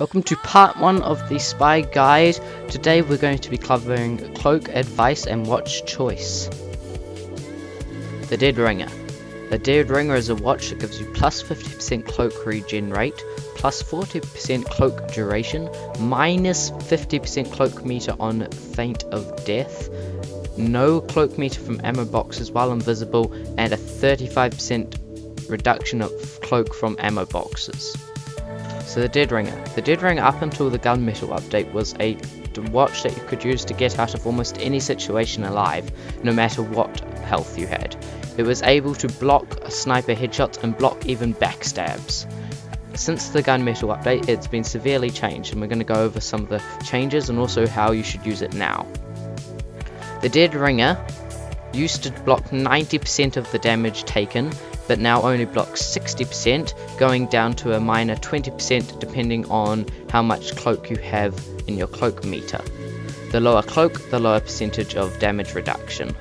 Welcome to part 1 of the Spy Guide. Today we're going to be covering Cloak Advice and Watch Choice. The Dead Ringer. The Dead Ringer is a watch that gives you plus 50% cloak regen rate, plus 40% cloak duration, minus 50% cloak meter on feint of death, no cloak meter from ammo boxes while invisible, and a 35% reduction of cloak from ammo boxes. So the Dead Ringer. The Dead Ringer up until the gunmetal update was a watch that you could use to get out of almost any situation alive, no matter what health you had. It was able to block sniper headshots and block even backstabs. Since the gunmetal update, it's been severely changed, and we're going to go over some of the changes and also how you should use it now. The Dead Ringer used to block 90% of the damage taken, but now only blocks 60%, going down to a minor 20% depending on how much cloak you have in your cloak meter. The lower cloak, the lower percentage of damage reduction.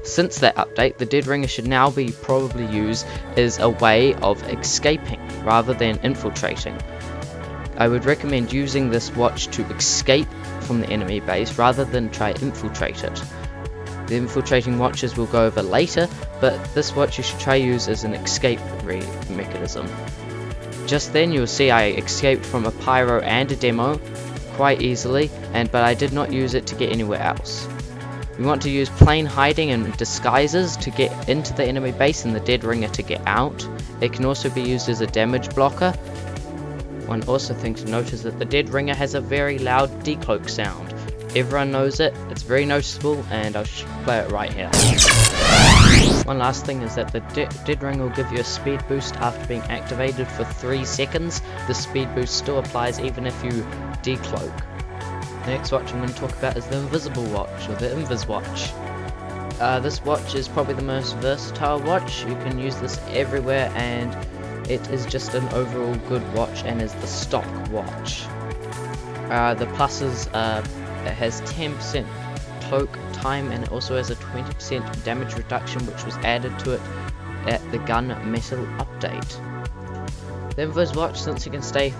Since that update, the Dead Ringer should now be probably used as a way of escaping rather than infiltrating. I would recommend using this watch to escape from the enemy base rather than try infiltrate it. The infiltrating watches we'll go over later, but this watch you should try use as an escape mechanism. Just then you'll see I escaped from a pyro and a demo quite easily, but I did not use it to get anywhere else. We want to use plain hiding and disguises to get into the enemy base and the Dead Ringer to get out. It can also be used as a damage blocker. One also thing to note is that the Dead Ringer has a very loud decloak sound. Everyone knows it, it's very noticeable, and I'll play it right here. One last thing is that the Dead Ringer will give you a speed boost after being activated for 3 seconds. The speed boost still applies even if you decloak. The next watch I'm going to talk about is the Invisible Watch, or the Invis Watch. This watch is probably the most versatile watch. You can use this everywhere, and it is just an overall good watch and is the stock watch. The pluses it has 10% cloak time, and it also has a 20% damage reduction, which was added to it at the gunmetal update. The Invis Watch, since you can stay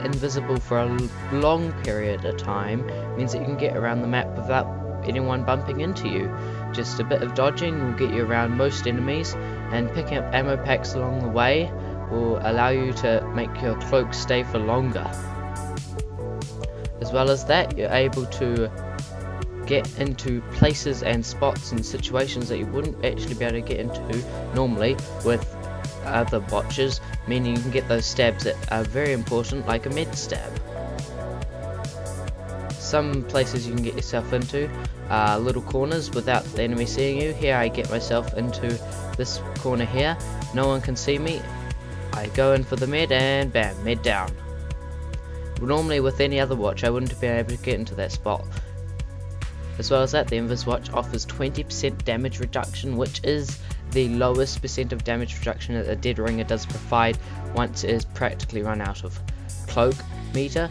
invisible for a long period of time, means that you can get around the map without anyone bumping into you. Just a bit of dodging will get you around most enemies, and picking up ammo packs along the way will allow you to make your cloak stay for longer. As well as that, you're able to get into places and spots and situations that you wouldn't actually be able to get into normally with other watches, meaning you can get those stabs that are very important, like a med stab. Some places you can get yourself into are little corners without the enemy seeing you. Here I get myself into this corner here, no one can see me, I go in for the med and bam, med down. Normally with any other watch I wouldn't have been able to get into that spot. As well as that, the Invis Watch offers 20% damage reduction, which is the lowest percent of damage reduction that the Dead Ringer does provide once it is practically run out of cloak meter.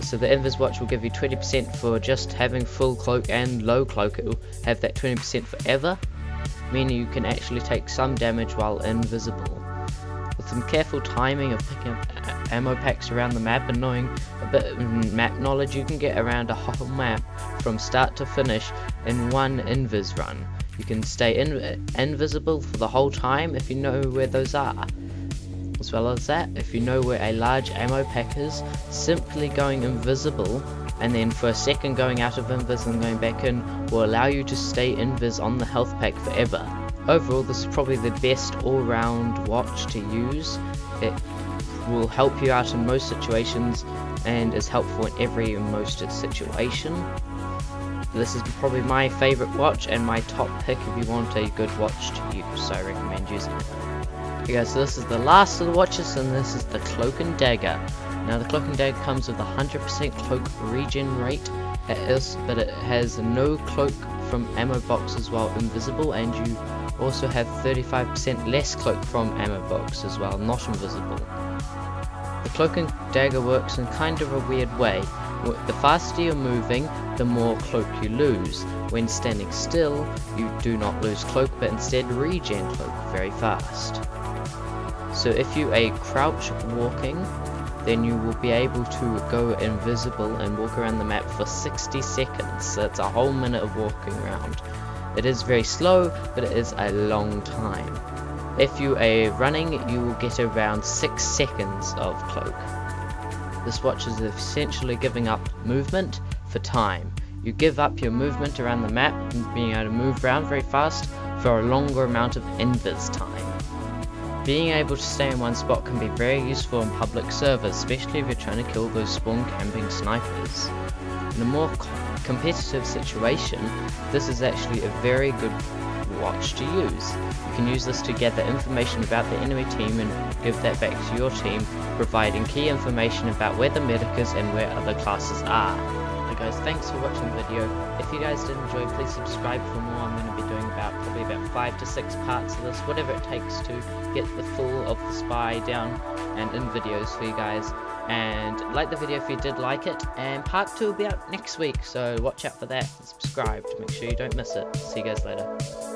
So the Invis Watch will give you 20% for just having full cloak and low cloak. It will have that 20% forever, meaning you can actually take some damage while invisible. With some careful timing of picking up ammo packs around the map and knowing a bit of map knowledge, you can get around a whole map from start to finish in one invis run. You can stay invisible for the whole time if you know where those are. As well as that, if you know where a large ammo pack is, simply going invisible and then for a second going out of invis and going back in will allow you to stay invis on the health pack forever. Overall, this is probably the best all-round watch to use. It will help you out in most situations and is helpful in every and most situation. This is probably my favourite watch and my top pick if you want a good watch to use, so I recommend using it. Okay guys, so this is the last of the watches, and this is the Cloak and Dagger. Now the Cloak and Dagger comes with 100% cloak regen rate, but it has no cloak from ammo boxes while invisible, and you also have 35% less cloak from ammo boxes while not invisible. The Cloak and Dagger works in kind of a weird way. The faster you're moving, the more cloak you lose. When standing still, you do not lose cloak, but instead regen cloak very fast. So if you are crouch walking, then you will be able to go invisible and walk around the map for 60 seconds. So it's a whole minute of walking around. It is very slow, but it is a long time. If you are running, you will get around 6 seconds of Cloak. This watch is essentially giving up movement for time. You give up your movement around the map and being able to move around very fast for a longer amount of invis time. Being able to stay in one spot can be very useful in public servers, especially if you're trying to kill those spawn camping snipers. In a more competitive situation, this is actually a very good watch to use. You can use this to gather information about the enemy team and give that back to your team, providing key information about where the medic is and where other classes are. So guys, thanks for watching the video. If you guys did enjoy, please subscribe for more. I'm going to be doing probably about 5 to 6 parts of this, whatever it takes to get the full of the spy down and in videos for you guys. And like the video if you did like it, and part 2 will be out next week, so watch out for that and subscribe to make sure you don't miss it. See you guys later.